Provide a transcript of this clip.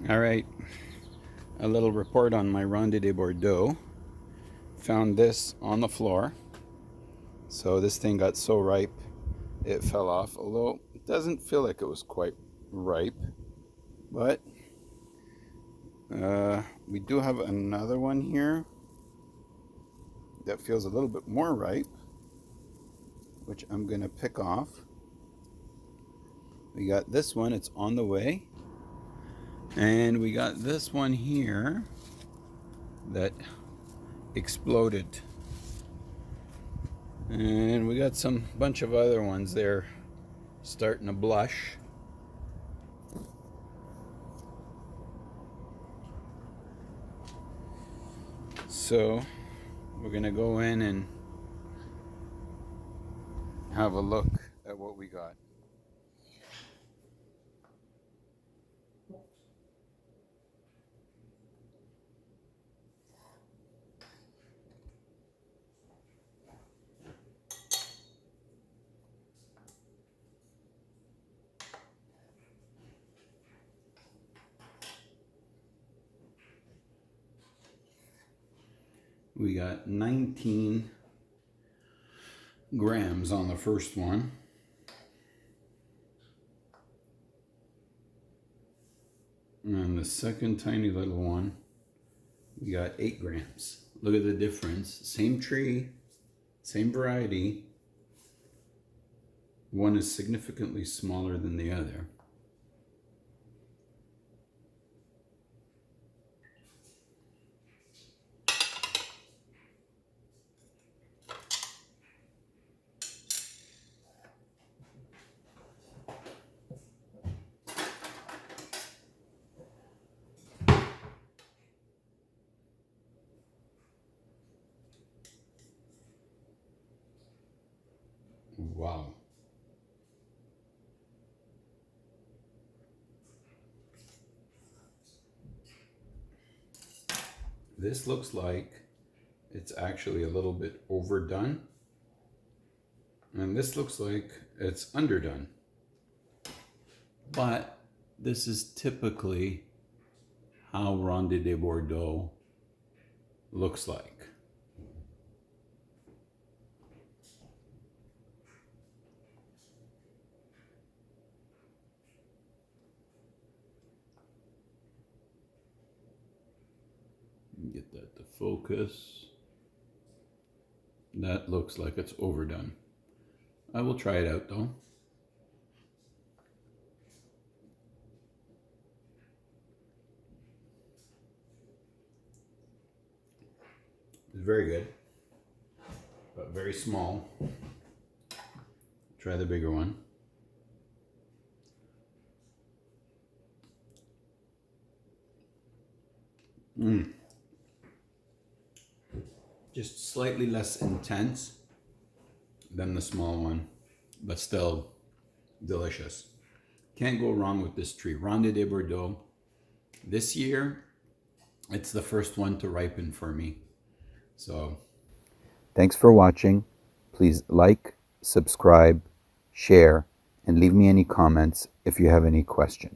All right, a little report on my Ronde de Bordeaux. Found this on the floor. So this thing got so ripe it fell off, although it doesn't feel like it was quite ripe. But we do have another one here that feels a little bit more ripe, which I'm gonna pick off. We got this one, it's on the way. And we got this one here that exploded. And we got some bunch of other ones there starting to blush. So we're gonna go in and have a look at what we got. We got 19 grams on the first one. And the second tiny little one, we got 8 grams. Look at the difference. Same tree, same variety. One is significantly smaller than the other. Wow. This looks like it's actually a little bit overdone. And this looks like it's underdone. But this is typically how Ronde de Bordeaux looks like. Get that to focus. That looks like it's overdone. I will try it out though. It's very good, but very small. Try the bigger one. Just slightly less intense than the small one, but still delicious. Can't go wrong with this tree. Ronde de Bordeaux. This year, it's the first one to ripen for me. So, thanks for watching. Please like, subscribe, share, and leave me any comments if you have any questions.